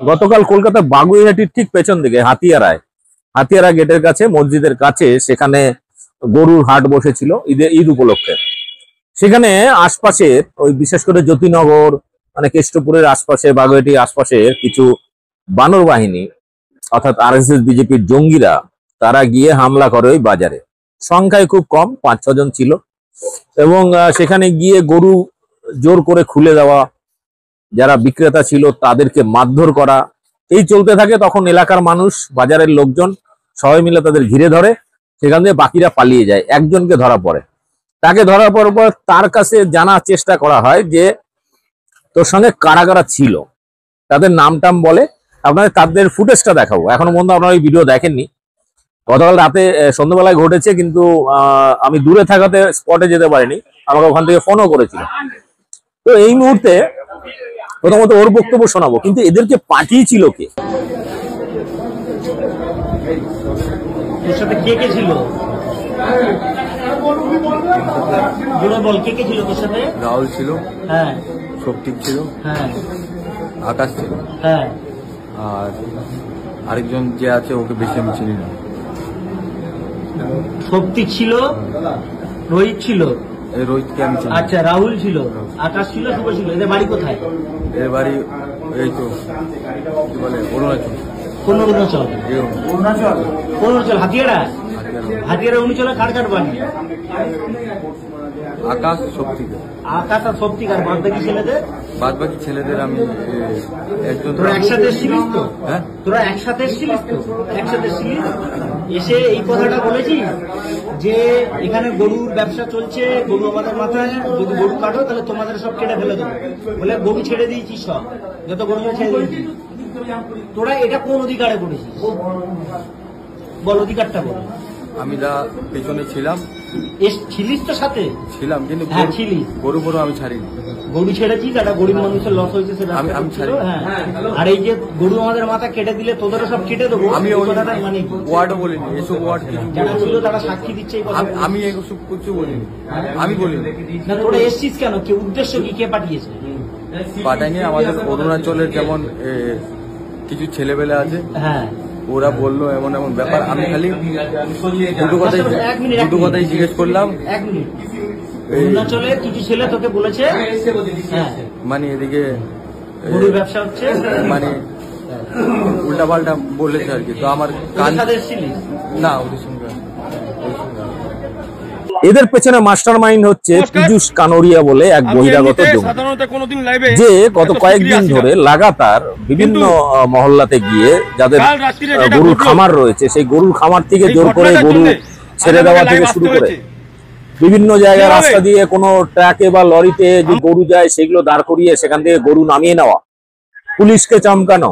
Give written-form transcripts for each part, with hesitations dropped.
গতকাল কলকাতা বাগুইহাটির ঠিক পেছন দিকে হাতিয়ারা গেটের কাছে, মসজিদের কাছে, সেখানে গরুর হাট বসেছিল ঈদ উপলক্ষে। সেখানে আশপাশের ওই বিশেষ করে জ্যোতিনগর মানে কেষ্টপুরের আশপাশে, বাগুইহাটির আশপাশে কিছু বানর বাহিনী অর্থাৎ আরএসএস বিজেপির জঙ্গিরা তারা গিয়ে হামলা করে ওই বাজারে। সংখ্যায় খুব কম, 5-6 জন ছিল, এবং সেখানে গিয়ে গরু জোর করে খুলে দেওয়া, যারা বিক্রেতা ছিল তাদেরকে মারধর করা, এই চলতে থাকে। তখন এলাকার মানুষ, বাজারের লোকজন সবাই মিলে তাদের ঘিরে ধরে, সেখান থেকে বাকিরা পালিয়ে যায়। একজনকে ধরা পড়ে, তাকে ধরা পড়ার পর তার কাছে জানার চেষ্টা করা হয় যে তোর সঙ্গে কারা কারা ছিল, তাদের নাম টাম বলে। আপনাদের তাদের ফুটেজটা দেখাবো, এখনো পর্যন্ত আপনারা এই ভিডিও দেখেননি। গতকাল রাতে সন্ধ্যাবেলায় ঘটেছে, কিন্তু আমি দূরে থাকাতে স্পটে যেতে পারিনি, আমাকে ওখান থেকে ফোনও করেছিল। তো এই মুহূর্তে প্রথমত ওর বক্তব্য শোনাবো, কিন্তু এদেরকে পাঠিয়েছিল কে? তোর সাথে কে কে ছিল? বল, কে কে ছিল তোর সাথে? রাহুল ছিল, হ্যাঁ। শক্তিক ছিল, হ্যাঁ। আকাশ ছিল, হ্যাঁ। আর আরেকজন যে আছে ওকে বেশি আমি চিনি না। শক্তিক ছিল, রোহিত ছিল। এই রোহিতকে আমি চিনি। আচ্ছা, রাহুল ছিল, আকাশ ছিল, শুভ ছিল। এদের বাড়ি কোথায়? এর বাড়ি এই তো কি বলে অরুণাচল। কোন অরুণাচল? অরুণাচল হাতিয়ারা অরুণাচলে কার কার বাড়ি? আকাশ, শক্তিক। আকাশ আর শক্তিক, আর বাদ বাকি ছেলেদের আমি একজন। তোরা একসাথে ছিলিস তো? হ্যাঁ, তোরা একসাথে ছিলিস তো? একসাথে ছিলিস, এসে এই কথাটা বলেছিস যে এখানে গরুর ব্যবসা চলছে, গরু আমাদের মাথায়, যদি গরু কাটো তাহলে তোমাদের সব কেটে ফেলে দেবো বলে গরু ছেড়ে দিয়েছিস, সব যত গরু ছেড়ে দিয়েছিস। তোরা এটা কোন অধিকারে করেছিস বল, অধিকারটা বল। আমি যা পেছনে ছিলাম। ছিলিস তো সাথে? ছিলাম, কিন্তু গরু আমি ছাড়িনি। গরু ছেড়েছিস, একটা গরিব মানুষের লস হয়েছে সেটা আমি ছাড়ি। হ্যাঁ, আর এই যে গরু আমাদের মাথা কেটে দিলে তোদেরও সব কেটে দেবো, আমি মানে ওয়ার্ডও বলিনি। এসব ওয়ার্ড যারা ছিল তারা সাক্ষী দিচ্ছে। আমি এসব কিছু বলিনি, আমি বলিনি। তোরা এসছিস কেন? কে উদ্দেশ্য কি? কে পাঠিয়েছে? পাঠায়নি। আমাদের অরুণাচলের যেমন কিছু ছেলেবেলা আছে, হ্যাঁ, ওরা বললো এমন এমন ব্যাপার। আমি খালি দুটো কথাই জিজ্ঞেস করলাম। এক মিনিট, অরুণাচলের কিছু ছেলে তোকে বলেছে মানে এদিকে গরুর ব্যবসা হচ্ছে, মানে উল্টা পাল্টা বলেছে আর কি। তো আমার কান না, ওদের সঙ্গে এদের পেছনে মাস্টার মাইন্ড হচ্ছে পীযূষ কানোরিয়া বলে এক বহিরাগত জঙ্গি, যে গত কয়েকদিন ধরে লাগাতার বিভিন্ন মহল্লাতে গিয়ে যাদের গরুর খামার রয়েছে, সেই গরুর খামার থেকে জোর করে গরু ছেড়ে দেওয়া থেকে শুরু করে বিভিন্ন জায়গায় রাস্তা দিয়ে কোনো ট্রাকে বা লরিতে যে গরু যায় সেগুলো দাঁড় করিয়ে সেখান থেকে গরু নামিয়ে নেওয়া, পুলিশকে চমকানো,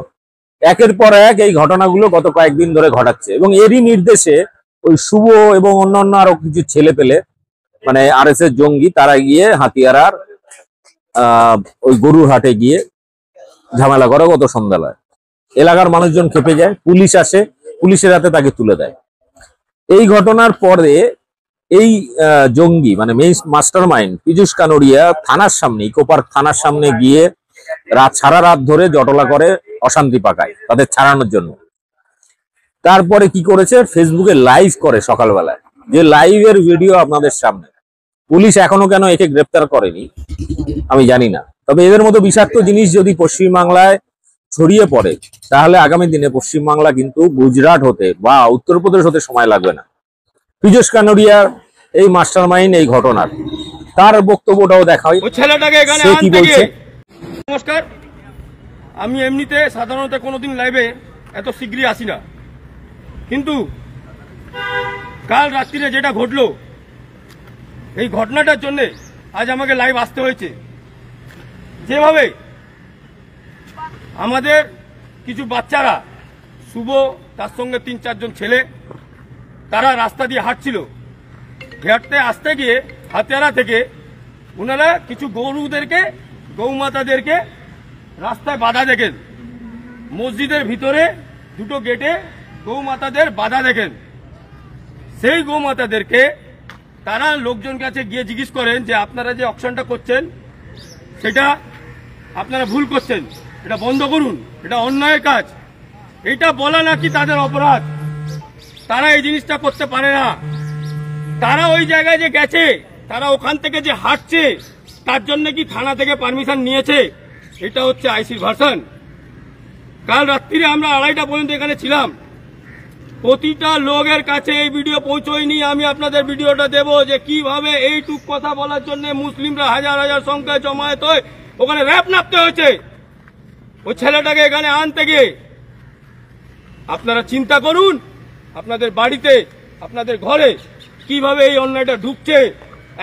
একের পর এক এই ঘটনাগুলো গত কয়েকদিন ধরে ঘটাচ্ছে। এবং এরই নির্দেশে ওই শুভ এবং অন্যান্য আরো কিছু ছেলে পেলে মানে আরএসএস জঙ্গি তারা গিয়ে হাতিয়ারার ওই গরুর হাটে গিয়ে ঝামেলা করে। গত সন্ধ্যাবেলায় এলাকার মানুষজন খেপে যায়, পুলিশ আসে, পুলিশের হাতে তাকে তুলে দেয়। এই ঘটনার পরে এই জঙ্গি মানে মাস্টার মাইন্ড পীযূষ কানোরিয়া থানার সামনে, ইকো পার্ক থানার সামনে গিয়ে সারা রাত ধরে জটলা করে, অশান্তি পাকায় তাদের ছাড়ানোর জন্য। তারপরে কি করেছে, ফেসবুকে লাইভ করে সকালবেলায়, যে লাইভের ভিডিও আপনাদের সামনে। পুলিশ এখনো কেন একে গ্রেপ্তার করেনি আমি জানি না। তবে এদের মতো বিষাক্ত জিনিস যদি পশ্চিমবাংলায় ছড়িয়ে পড়ে তাহলে আগামী দিনে পশ্চিমবাংলা কিন্তু গুজরাট হতে বা উত্তরপ্রদেশ হতে সময় লাগবে না। পীযূষ কানোরিয়ার এই মাস্টার মাইন্ড এই ঘটনার, তার বক্তব্যটাও দেখাই, সে কি বলছে। নমস্কার, আমি এমনিতে সাধারণত কোনোদিন লাইভে এত শীঘ্রই আসি না, কিন্তু কাল রাত্রিরে যেটা ঘটলো এই ঘটনাটার জন্য আজ আমাকে লাইভ আসতে হয়েছে। যেভাবে আমাদের কিছু বাচ্চারা, শুভ তার সঙ্গে 3-4 জন ছেলে, তারা রাস্তা দিয়ে হাঁটছিল, হাঁটতে আসতে গিয়ে হাতিয়ারা থেকে ওনারা কিছু গৌমাতাদেরকে রাস্তায় বাধা দেখেন। মসজিদের ভিতরে দুটো গেটে গৌমাতাদের বাধা দেখেন। সেই গৌমাতাদেরকে তারা লোকজন কাছে গিয়ে জিজ্ঞেস করেন যে আপনারা যে অকশনটা করছেন সেটা আপনারা ভুল করছেন, এটা বন্ধ করুন, এটা অন্যায়ের কাজ। এটা বলা নাকি তাদের অপরাধ, তারা এই জিনিসটা করতে পারে না। তারা ওই জায়গায় যে গেছে, তারা ওখান থেকে যে হাঁটছে, তার জন্য কি থানা থেকে পারমিশন নিয়েছে? এটা হচ্ছে আইসির ভার্সন। কাল রাত্রিরে আমরা 2:30টা পর্যন্ত এখানে ছিলাম। প্রতিটা লোকের কাছে এই ভিডিও পৌঁছয়নি। আমি আপনাদের ভিডিওটা দেব যে কিভাবে এইটুক কথা বলার জন্য মুসলিমরা হাজার হাজার সংখ্যায় জমায়েত হয়ে ওখানে র্যাপ নামতে হয়েছে ওই ছেলেটাকে এখানে আনতে গিয়ে। আপনারা চিন্তা করুন, আপনাদের বাড়িতে, আপনাদের ঘরে কিভাবে এই অন্যায়টা ঢুকছে।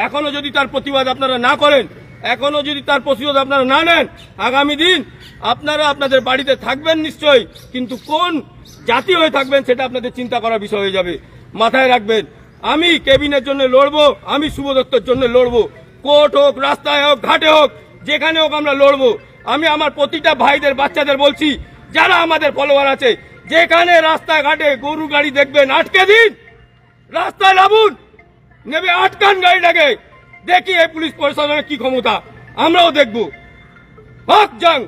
এখনো যদি তার প্রতিবাদ আপনারা না করেন, এখনো যদি তার প্রতিবাদ আপনারা না নেন, আগামী দিন আপনারা আপনাদের বাড়িতে থাকবেন নিশ্চয়ই, কিন্তু কোন জাতি হয়ে থাকবেন সেটা আপনাদের চিন্তা করার বিষয় হয়ে যাবে। মাথায় রাখবেন, আমি কেবিনের জন্য লড়বো, আমি শুভ দত্তর জন্য লড়বো। কোর্ট হোক, রাস্তায় হোক, ঘাটে হোক, যেখানে হোক আমরা লড়বো। আমি আমার প্রতিটা ভাইদের, বাচ্চাদের বলছি, যারা আমাদের ফলোয়ার আছে, যেখানে রাস্তাঘাটে গরু গাড়ি দেখবেন আটকে দিন, রাস্তায় নামুন, নেবে আটকান গাড়িটাকে। দেখি এই পুলিশ প্রশাসনের কি ক্ষমতা, আমরাও দেখবো। হক জং,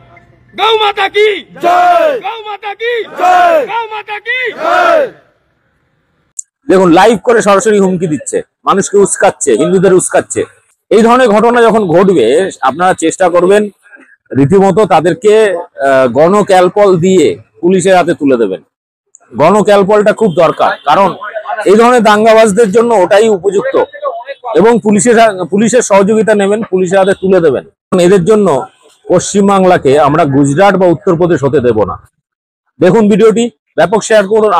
গৌ মাতা কি জয়, গৌ মাতা কি জয়, গৌ মাতা কি জয়। দেখুন, লাইভ করে সরাসরি হুমকি দিচ্ছে, মানুষকে উস্কাচ্ছে, হিন্দুদের উস্কাচ্ছে। এই ধরনের ঘটনা যখন ঘটবে, আপনারা চেষ্টা করবেন রীতিমতো তাদেরকে গণক্যালপল দিয়ে পুলিশের হাতে তুলে দেবেন। গণক্যালপলটা খুব দরকার, কারণ এই ধরনের দাঙ্গাবাজদের জন্য ওটাই উপযুক্ত। এবং পুলিশের সহযোগিতা নেবেন, পুলিশের হাতে তুলে দেবেন। এদের জন্য পশ্চিমবাংলাকে আমরা গুজরাট বা উত্তরপ্রদেশ হতে দেব না। দেখুন ভিডিওটি, ব্যাপক শেয়ার করুন।